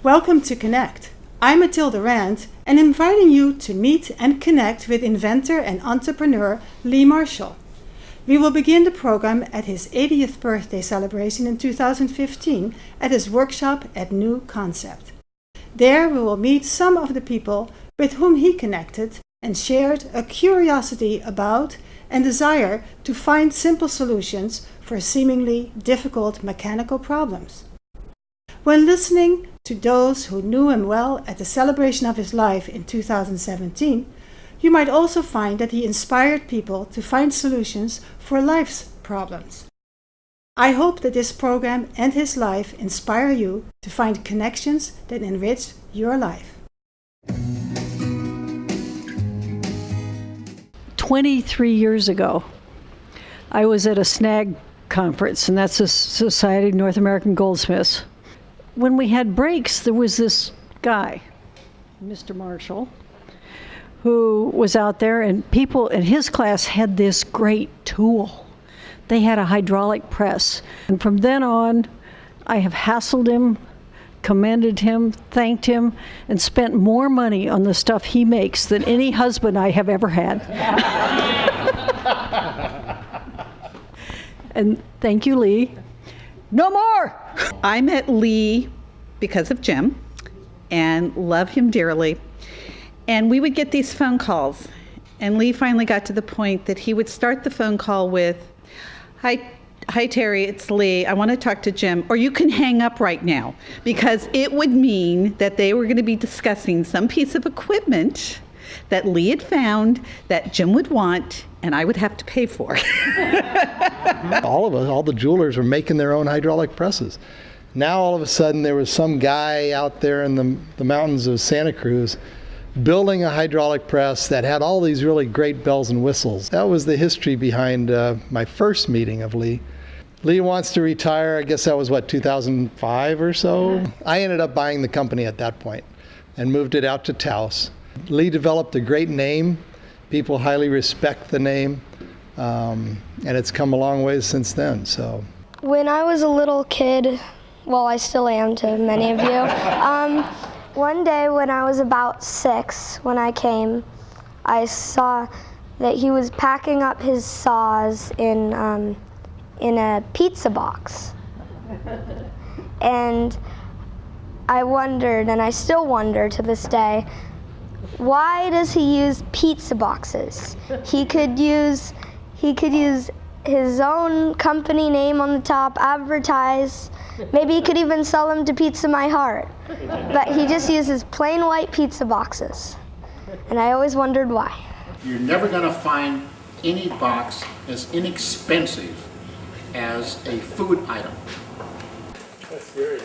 Welcome to Connect. I'm Mathilde Rand and inviting you to meet and connect with inventor and entrepreneur Lee Marshall. We will begin the program at his 80th birthday celebration in 2015 at his workshop at New Concept. There we will meet some of the people with whom he connected and shared a curiosity about and desire to find simple solutions for seemingly difficult mechanical problems. When listening to those who knew him well at the celebration of his life in 2017, you might also find that he inspired people to find solutions for life's problems. I hope that this program and his life inspire you to find connections that enrich your life. 23 years ago, I was at a SNAG conference, and that's the Society of North American Goldsmiths. When we had breaks, there was this guy, Mr. Marshall, who was out there, and people in his class had this great tool. They had a hydraulic press. And from then on, I have hassled him, commended him, thanked him, and spent more money on the stuff he makes than any husband I have ever had. And thank you, Lee. No more! I met Lee because of Jim and love him dearly. And we would get these phone calls. And Lee finally got to the point that he would start the phone call with, Hi Terry, it's Lee. I want to talk to Jim. Or you can hang up right now. Because it would mean that they were going to be discussing some piece of equipment that Lee had found that Jim would want and I would have to pay for. All of us, all the jewelers were making their own hydraulic presses. Now all of a sudden there was some guy out there in the mountains of Santa Cruz building a hydraulic press that had all these really great bells and whistles. That was the history behind my first meeting of Lee. Lee wants to retire, I guess that was 2005 or so. I ended up buying the company at that point and moved it out to Taos. Lee developed a great name. People highly respect the name, and it's come a long ways since then. So, when I was a little kid, well, I still am to many of you. One day when I was about 6, when I came, I saw that he was packing up his saws in a pizza box, and I wondered, and I still wonder to this day, why does he use pizza boxes? He could use his own company name on the top, advertise. Maybe he could even sell them to Pizza My Heart. But he just uses plain white pizza boxes. And I always wondered why. You're never going to find any box as inexpensive as a food item. That's scary.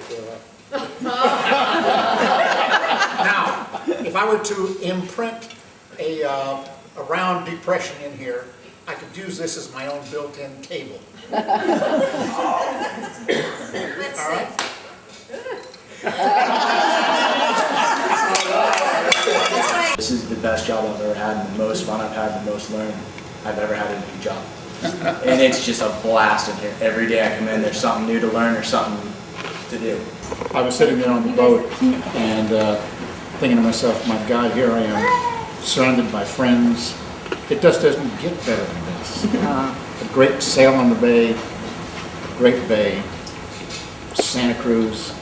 Now, if I were to imprint a round depression in here, I could use this as my own built-in table. All right? This is the best job I've ever had, and the most fun I've had, the most learned I've ever had in a new job. And it's just a blast in here. Every day I come in, there's something new to learn or something to do. I was sitting there on the boat and thinking to myself, my God, here I am, surrounded by friends. It just doesn't get better than this. A great sail on the bay, a great bay, Santa Cruz,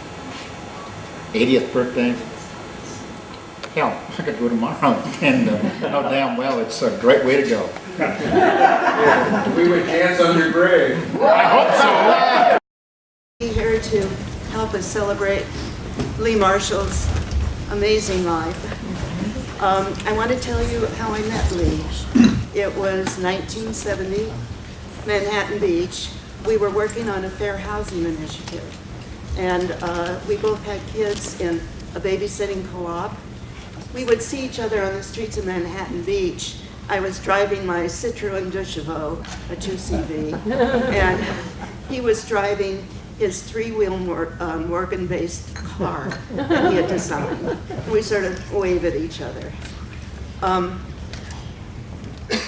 80th birthday. Hell, I could go tomorrow and know damn well it's a great way to go. We would dance on your grave. I hope so. Here to help us celebrate Lee Marshall's amazing life. I want to tell you how I met Lee. It was 1970, Manhattan Beach. We were working on a fair housing initiative, and we both had kids in a babysitting co-op. We would see each other on the streets of Manhattan Beach. I was driving my Citroen de Chevaux, a 2CV, and he was driving his three-wheel Morgan-based car that he had designed. We sort of wave at each other.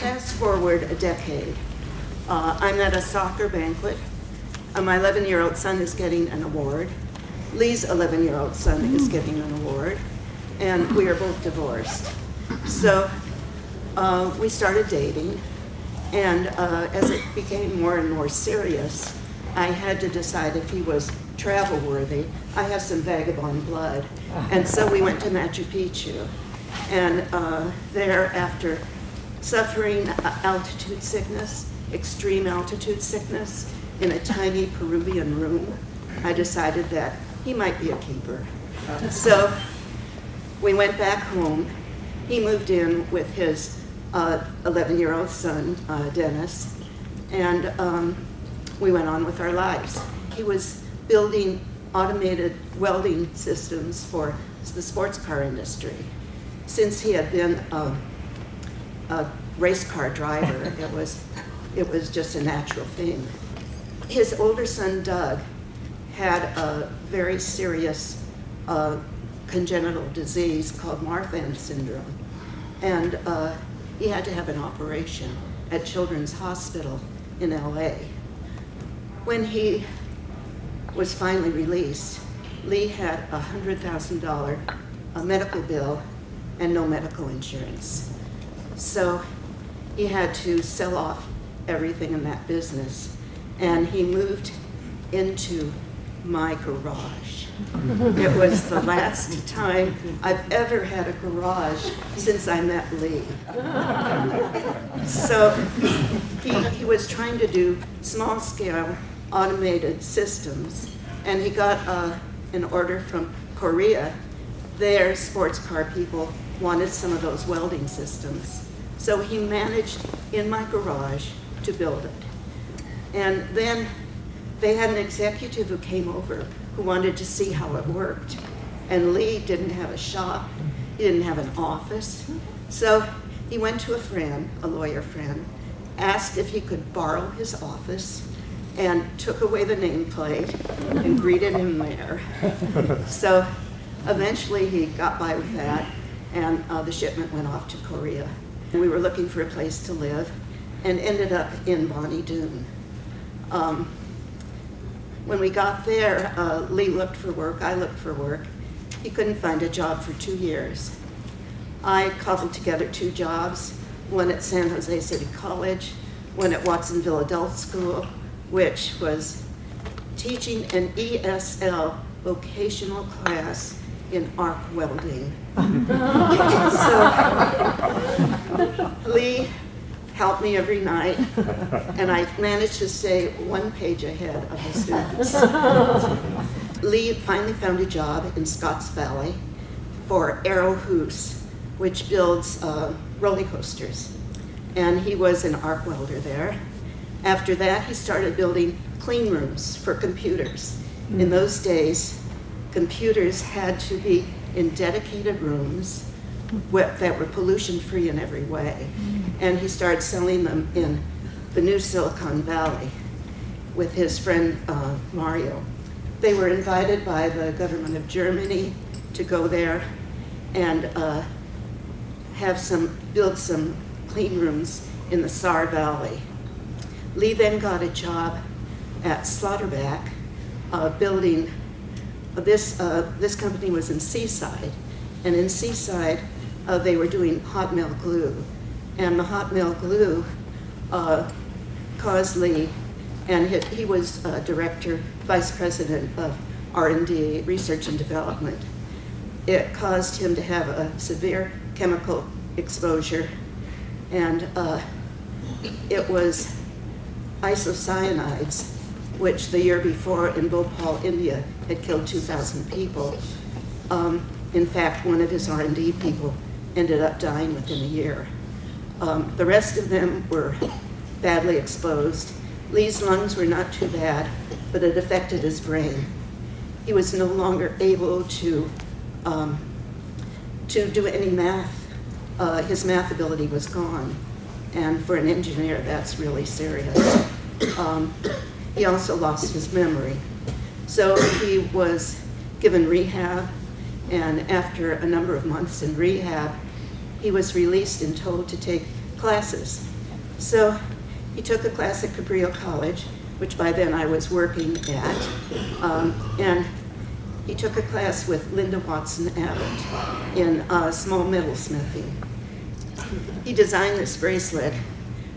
Fast forward a decade. I'm at a soccer banquet. My 11-year-old son is getting an award. Lee's 11-year-old son is getting an award, and we are both divorced. So we started dating, and as it became more and more serious, I had to decide if he was travel worthy. I have some vagabond blood, and so we went to Machu Picchu, and there, after suffering altitude sickness, extreme altitude sickness, in a tiny Peruvian room, I decided that he might be a keeper. So we went back home. He moved in with his 11-year-old son, Dennis, and we went on with our lives. He was building automated welding systems for the sports car industry. Since he had been a race car driver, it was just a natural thing. His older son, Doug, had a very serious congenital disease called Marfan syndrome, and he had to have an operation at Children's Hospital in LA. When he was finally released, Lee had a $100,000 medical bill and no medical insurance. So he had to sell off everything in that business, and he moved into my garage. It was the last time I've ever had a garage since I met Lee. So he was trying to do small-scale automated systems, and he got an order from Korea. Their sports car people wanted some of those welding systems. So he managed in my garage to build it. And then they had an executive who came over who wanted to see how it worked. And Lee didn't have a shop, he didn't have an office. So he went to a friend, a lawyer friend, asked if he could borrow his office, and took away the nameplate and greeted him there. So eventually he got by with that, and the shipment went off to Korea. We were looking for a place to live and ended up in Bonnie Doon. When we got there, Lee looked for work, I looked for work. He couldn't find a job for 2 years. I cobbled together 2 jobs, one at San Jose City College, one at Watsonville Adult School, which was teaching an ESL vocational class in arc welding. So Lee helped me every night, and I managed to stay 1 page ahead of the students. Lee finally found a job in Scotts Valley for Arrow Hoos, which builds roller coasters, and he was an arc welder there. After that, he started building clean rooms for computers. In those days, computers had to be in dedicated rooms that were pollution-free in every way. And he started selling them in the new Silicon Valley with his friend Mario. They were invited by the government of Germany to go there and build some clean rooms in the Saar Valley. Lee then got a job at Slaughterback building, this company was in Seaside, and in Seaside they were doing hot melt glue, and the hot melt glue caused Lee, and he was director, vice president of R&D, research and development. It caused him to have a severe chemical exposure, and it was isocyanides, which the year before in Bhopal, India, had killed 2,000 people. In fact, one of his R&D people ended up dying within a year. The rest of them were badly exposed. Lee's lungs were not too bad, but it affected his brain. He was no longer able to do any math. His math ability was gone. And for an engineer, that's really serious. He also lost his memory. So he was given rehab, and after a number of months in rehab, he was released and told to take classes. So he took a class at Cabrillo College, which by then I was working at, and he took a class with Linda Watson Abbott in small metalsmithing. He designed this bracelet,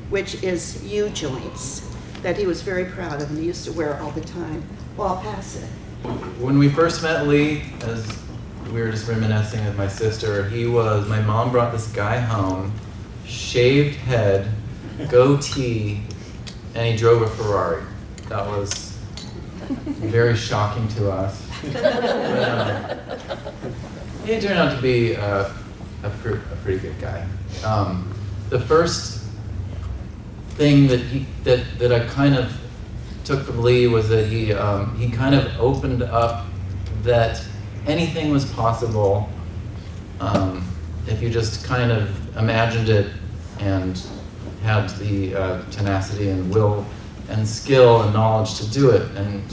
which is U-joints, that he was very proud of and he used to wear all the time. Well, I'll pass it. When we first met Lee, as we were just reminiscing with my sister, my mom brought this guy home, shaved head, goatee, and he drove a Ferrari. That was very shocking to us. He turned out to be a pretty good guy. The first thing that I kind of took from Lee was that he kind of opened up that anything was possible if you just kind of imagined it and had the tenacity and will and skill and knowledge to do it. And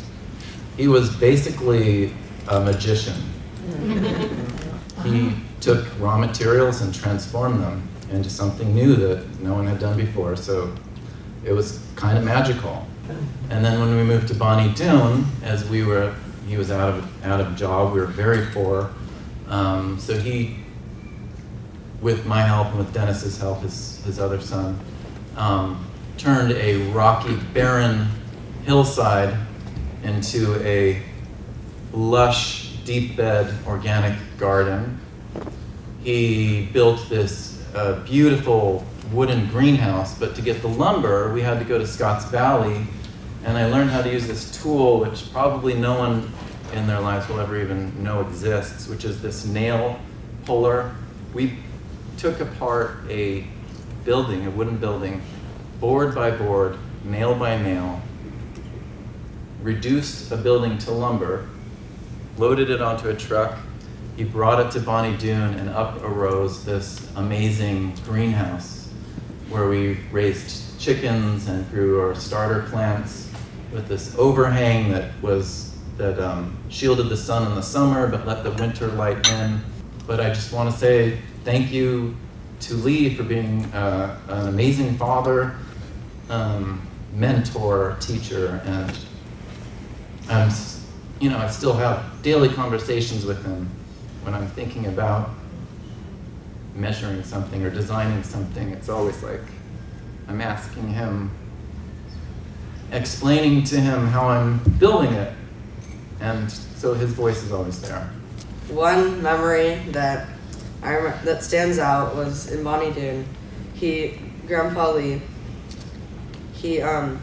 he was basically a magician. He took raw materials and transformed them into something new that no one had done before. So it was kind of magical. And then when we moved to Bonnie Doon, he was out of job, we were very poor. So he, with my help and with Dennis's help, his other son, turned a rocky, barren hillside into a lush, deep bed organic garden. He built this beautiful wooden greenhouse, but to get the lumber, we had to go to Scotts Valley, and I learned how to use this tool, which probably no one in their lives will ever even know exists, which is this nail puller. We took apart a wooden building, board by board, nail by nail, reduced a building to lumber, loaded it onto a truck. He brought it to Bonnie Doon, and up arose this amazing greenhouse where we raised chickens and grew our starter plants with this overhang that shielded the sun in the summer but let the winter light in. But I just want to say thank you to Lee for being an amazing father, mentor, teacher, and I still have daily conversations with him when I'm thinking about measuring something or designing something. It's always like I'm asking him, explaining to him how I'm building it, and so his voice is always there. One memory that stands out was in Bonnie Doon. Grandpa Lee, he had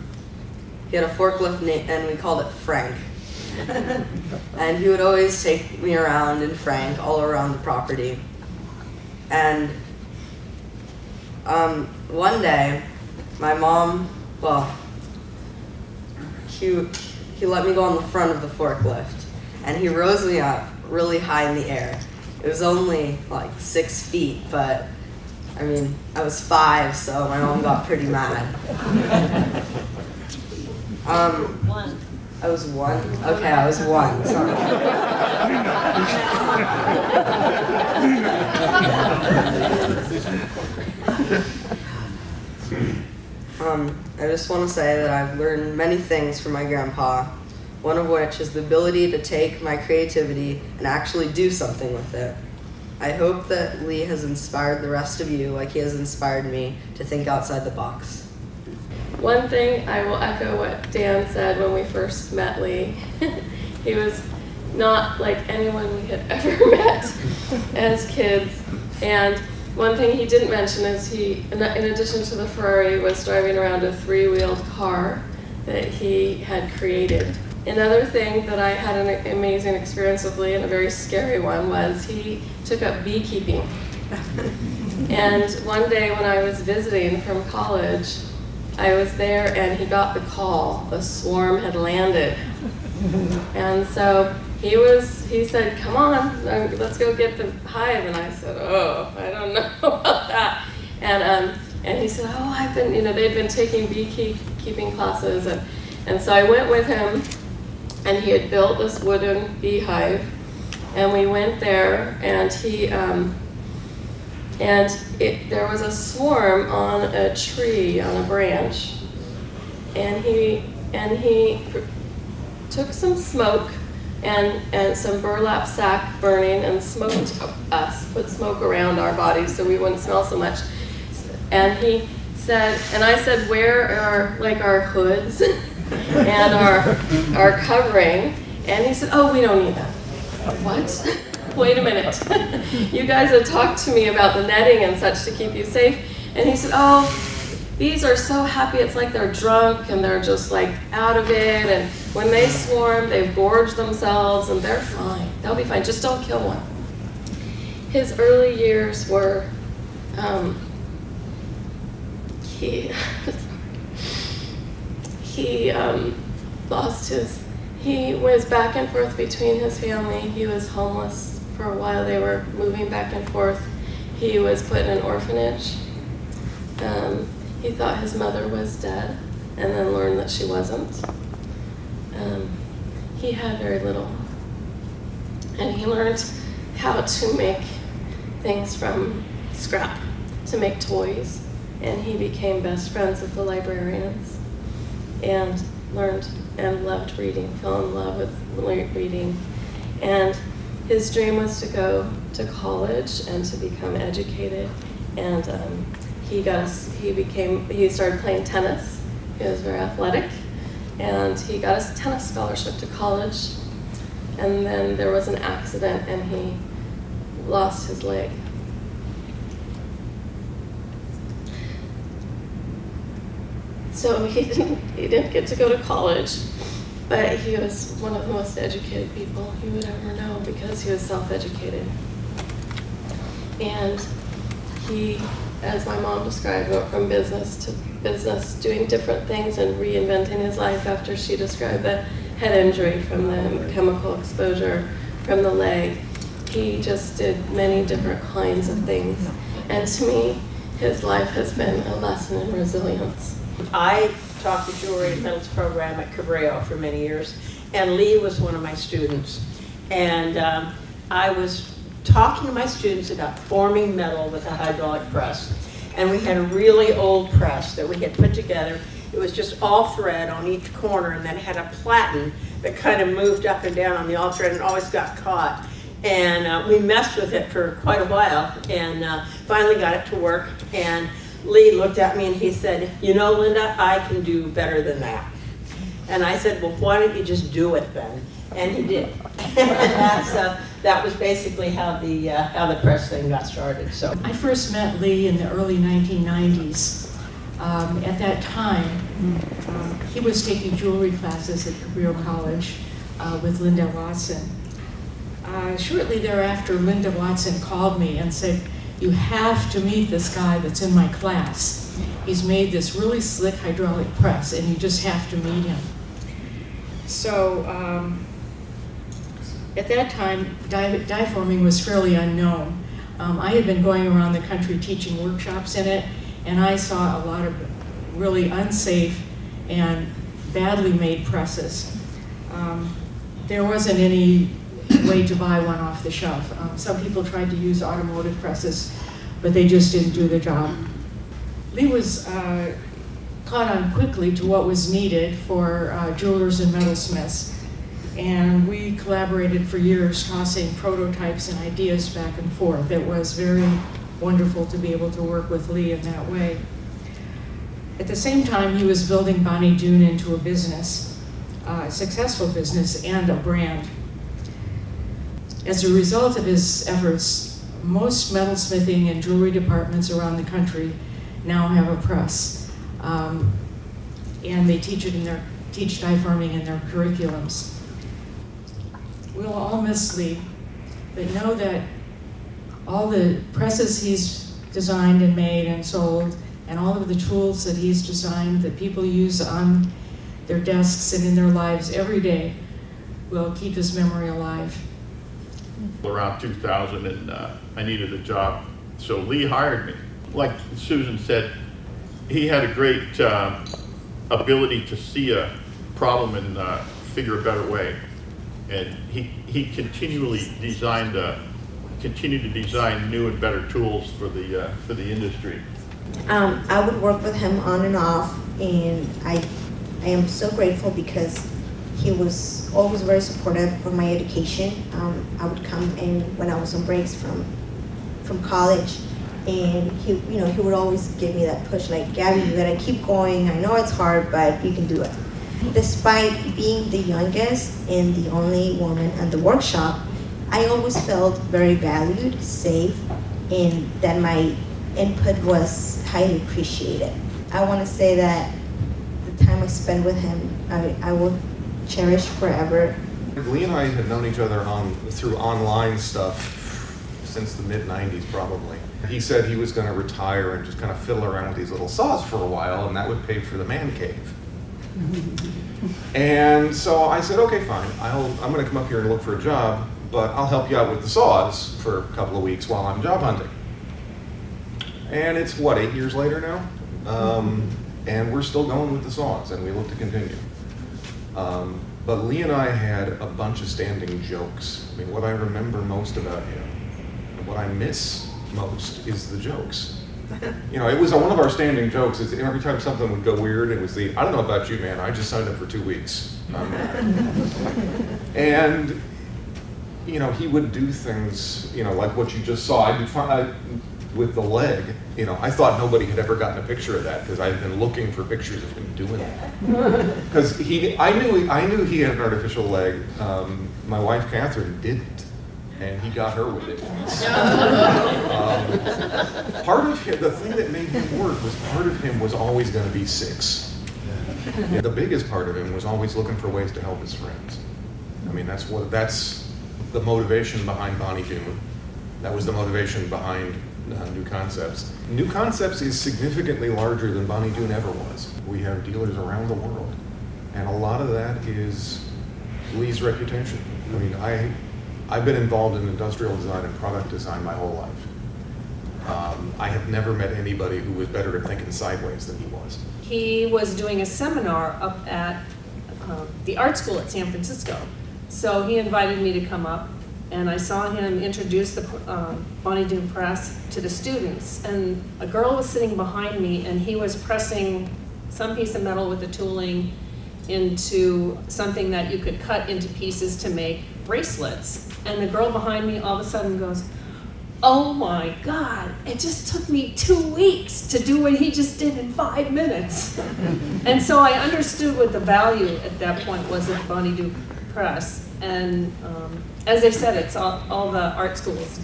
a forklift and we called it Frank. And he would always take me around in Frank all around the property. And one day, my mom, he let me go on the front of the forklift, and he rose me up really high in the air. It was only like 6 feet, but I mean, I was 5, so my mom got pretty mad. One. I was 1? Okay, I was 1, sorry. I just want to say that I've learned many things from my grandpa, one of which is the ability to take my creativity and actually do something with it. I hope that Lee has inspired the rest of you like he has inspired me to think outside the box. One thing, I will echo what Dan said when we first met Lee. He was not like anyone we had ever met as kids. And one thing he didn't mention is he, in addition to the Ferrari, was driving around a 3-wheeled car that he had created. Another thing that I had an amazing experience with Lee, and a very scary one, was he took up beekeeping. And one day when I was visiting from college, I was there and he got the call, a swarm had landed. And so he said, come on, let's go get the hive. And I said, oh, I don't know about that. And he said, oh, I've been, they'd been taking beekeeping classes. And so I went with him, and he had built this wooden beehive. And we went there, and there was a swarm on a tree, on a branch. And he took some smoke and some burlap sack burning and smoked us, put smoke around our bodies so we wouldn't smell so much. And he said, and I said, where are like our hoods and our covering? And he said, oh, we don't need that. What? Wait a minute. You guys have talked to me about the netting and such to keep you safe. And he said, oh, these are so happy. It's like they're drunk and they're just like out of it. And when they swarm, they've gorged themselves and they're fine. They'll be fine. Just don't kill one. His early years were, he lost his, he was back and forth between his family. He was homeless for a while. They were moving back and forth. He was put in an orphanage. He thought his mother was dead and then learned that she wasn't. He had very little. And he learned how to make things from scrap, to make toys. And he became best friends with the librarians and learned and loved reading, fell in love with reading. And his dream was to go to college and to become educated. And he started playing tennis. He was very athletic. And he got a tennis scholarship to college. And then there was an accident and he lost his leg. So he didn't get to go to college, but he was one of the most educated people you would ever know because he was self-educated. And he, as my mom described, went from business to business, doing different things and reinventing his life after she described the head injury from the chemical exposure from the leg. He just did many different kinds of things. And to me, his life has been a lesson in resilience. I taught the jewelry and metals program at Cabrillo for many years, and Lee was one of my students. And I was talking to my students about forming metal with a hydraulic press. And we had a really old press that we had put together. It was just all thread on each corner, and then it had a platen that kind of moved up and down on the all thread and always got caught. And we messed with it for quite a while, and finally got it to work. And Lee looked at me and he said, you know, Linda, I can do better than that. And I said, well, why don't you just do it then? And he did. And that was basically how the press thing got started. So I first met Lee in the early 1990s. At that time, he was taking jewelry classes at Cabrillo College with Linda Watson. Shortly thereafter, Linda Watson called me and said, you have to meet this guy that's in my class. He's made this really slick hydraulic press and you just have to meet him. So at that time, die forming was fairly unknown. I had been going around the country teaching workshops in it, and I saw a lot of really unsafe and badly made presses. There wasn't any way to buy one off the shelf. Some people tried to use automotive presses, but they just didn't do the job. Lee was caught on quickly to what was needed for jewelers and metalsmiths, and we collaborated for years, tossing prototypes and ideas back and forth. It was very wonderful to be able to work with Lee in that way. At the same time, he was building Bonnie Doon into a business, a successful business and a brand. As a result of his efforts, most metalsmithing and jewelry departments around the country now have a press, and they teach die forming in their curriculums. We'll all miss Lee, but know that all the presses he's designed and made and sold, and all of the tools that he's designed that people use on their desks and in their lives every day will keep his memory alive. Around 2000, and I needed a job, so Lee hired me. Like Susan said, he had a great ability to see a problem and figure a better way, and he continued to design new and better tools for the industry. I would work with him on and off, and I am so grateful because he was always very supportive of my education. I would come in when I was on breaks from college, and he would always give me that push, like, Gabby, you gotta keep going. I know it's hard, but you can do it. Despite being the youngest and the only woman at the workshop, I always felt very valued, safe, and that my input was highly appreciated. I want to say that the time I spent with him, I will cherish forever. Lee and I had known each other through online stuff since the mid-90s probably. He said he was going to retire and just kind of fiddle around with these little saws for a while, and that would pay for the man cave. And so I said, okay, fine, I'm going to come up here and look for a job, but I'll help you out with the saws for a couple of weeks while I'm job hunting. And it's, 8 years later now? And we're still going with the saws, and we look to continue. But Lee and I had a bunch of standing jokes. I mean, what I remember most about him, and what I miss most, is the jokes. It was one of our standing jokes. Every time something would go weird, it was I don't know about you, man, I just signed up for 2 weeks. And, he would do things, like what you just saw. With the leg, I thought nobody had ever gotten a picture of that because I had been looking for pictures of him doing that. Because I knew he had an artificial leg. My wife Catherine didn't, and he got her with it. Part of him, the thing that made him work was part of him was always going to be 6. The biggest part of him was always looking for ways to help his friends. I mean, that's the motivation behind Bonnie Doon. That was the motivation behind New Concepts. New Concepts is significantly larger than Bonnie Doon ever was. We have dealers around the world, and a lot of that is Lee's reputation. I mean, I've been involved in industrial design and product design my whole life. I have never met anybody who was better at thinking sideways than he was. He was doing a seminar up at the art school at San Francisco. So he invited me to come up, and I saw him introduce the Bonnie Doon press to the students. And a girl was sitting behind me, and he was pressing some piece of metal with the tooling into something that you could cut into pieces to make bracelets. And the girl behind me all of a sudden goes, "Oh my God, it just took me 2 weeks to do what he just did in 5 minutes." And so I understood what the value at that point was of the Bonnie Doon press. And as I said, it's all the art schools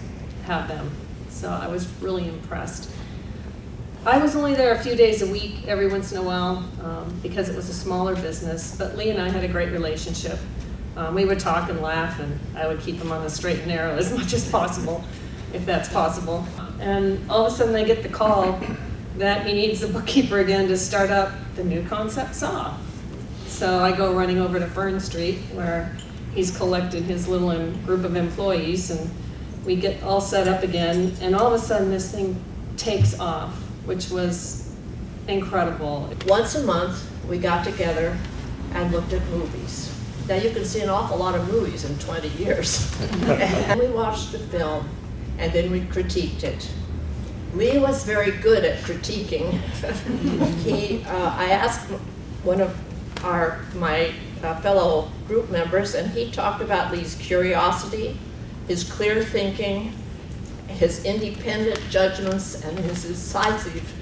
have them. So I was really impressed. I was only there a few days a week, every once in a while, because it was a smaller business. But Lee and I had a great relationship. We would talk and laugh, and I would keep him on the straight and narrow as much as possible, if that's possible. And all of a sudden I get the call that he needs a bookkeeper again to start up the New Concept saw. So I go running over to Fern Street, where he's collected his little group of employees, and we get all set up again, and all of a sudden this thing takes off, which was incredible. Once a month, we got together and looked at movies. Now you can see an awful lot of movies in 20 years. And we watched the film, and then we critiqued it. Lee was very good at critiquing. I asked one of my fellow group members, and he talked about Lee's curiosity, his clear thinking, his independent judgments, and his decisive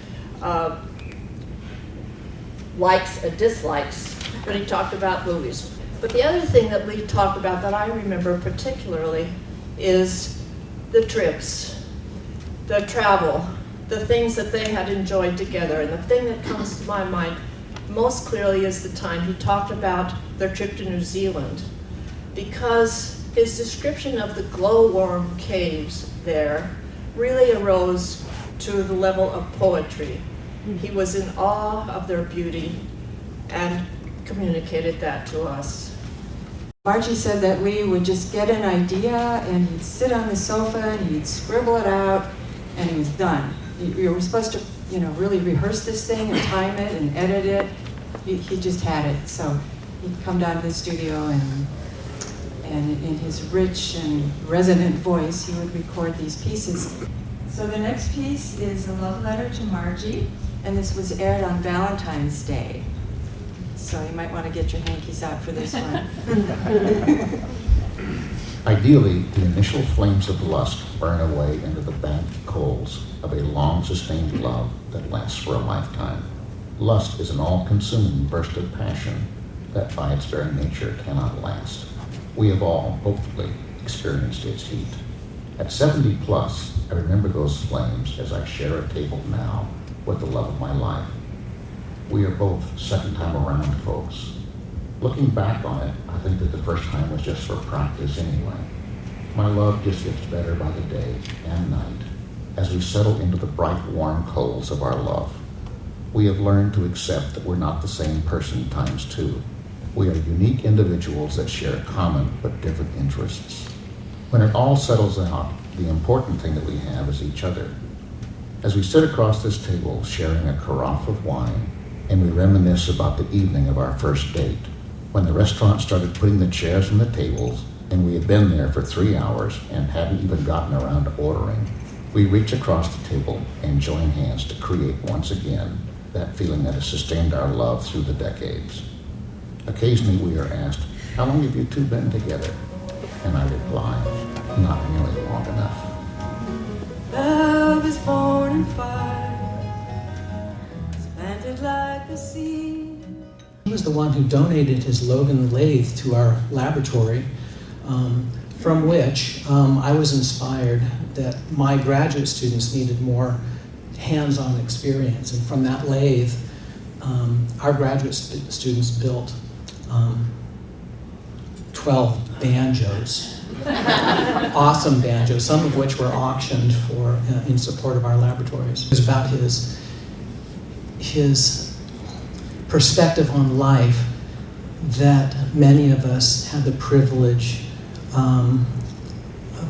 likes and dislikes when he talked about movies. But the other thing that Lee talked about that I remember particularly is the trips, the travel, the things that they had enjoyed together. And the thing that comes to my mind most clearly is the time he talked about their trip to New Zealand, because his description of the glowworm caves there really arose to the level of poetry. He was in awe of their beauty and communicated that to us. Margie said that Lee would just get an idea and he'd sit on the sofa and he'd scribble it out and he was done. You were supposed to, really rehearse this thing and time it and edit it. He just had it. So he'd come down to the studio and in his rich and resonant voice, he would record these pieces. So the next piece is a love letter to Margie, and this was aired on Valentine's Day. so you might want to get your hankies out for this one. Ideally, the initial flames of lust burn away into the banked coals of a long-sustained love that lasts for a lifetime. Lust is an all-consuming burst of passion that by its very nature cannot last. We have all, hopefully, experienced its heat. At 70 plus, I remember those flames as I share a table now with the love of my life. We are both second time around folks. Looking back on it, I think that the first time was just for practice anyway. My love just gets better by the day and night as we settle into the bright, warm coals of our love. We have learned to accept that we're not the same person times two. We are unique individuals that share common but different interests. When it all settles out, the important thing that we have is each other. As we sit across this table sharing a carafe of wine, and we reminisce about the evening of our first date, when the restaurant started putting the chairs on the tables, and we had been there for 3 hours and hadn't even gotten around to ordering, we reach across the table and join hands to create once again that feeling that has sustained our love through the decades. Occasionally we are asked, "How long have you two been together?" And I reply, "Not nearly long enough." Love is born in fire, it's planted like the seed. He was the one who donated his Logan lathe to our laboratory, from which I was inspired that my graduate students needed more hands-on experience. And from that lathe, our graduate students built 12 banjos, awesome banjos, some of which were auctioned for in support of our laboratories. It was about his perspective on life that many of us had the privilege of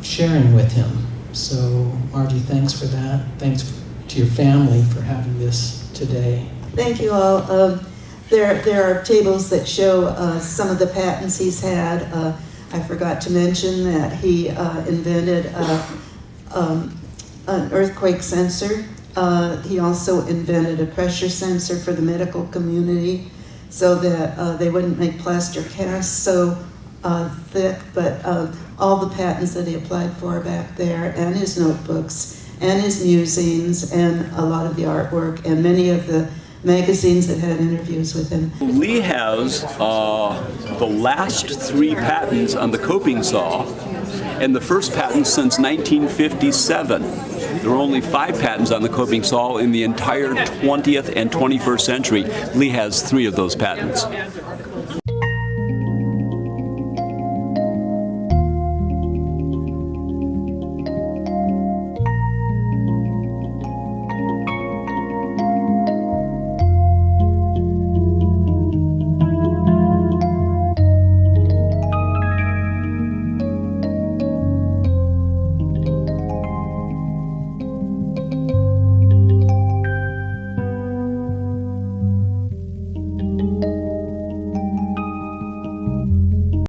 sharing with him. So, Margie, thanks for that. Thanks to your family for having this today. Thank you all. There are tables that show some of the patents he's had. I forgot to mention that he invented an earthquake sensor. He also invented a pressure sensor for the medical community so that they wouldn't make plaster casts so thick, but all the patents that he applied for back there, and his notebooks, and his musings, and a lot of the artwork, and many of the magazines that had interviews with him. Lee has the last 3 patents on the coping saw, and the first patent since 1957. There are only 5 patents on the coping saw in the entire 20th and 21st century. Lee has 3 of those patents.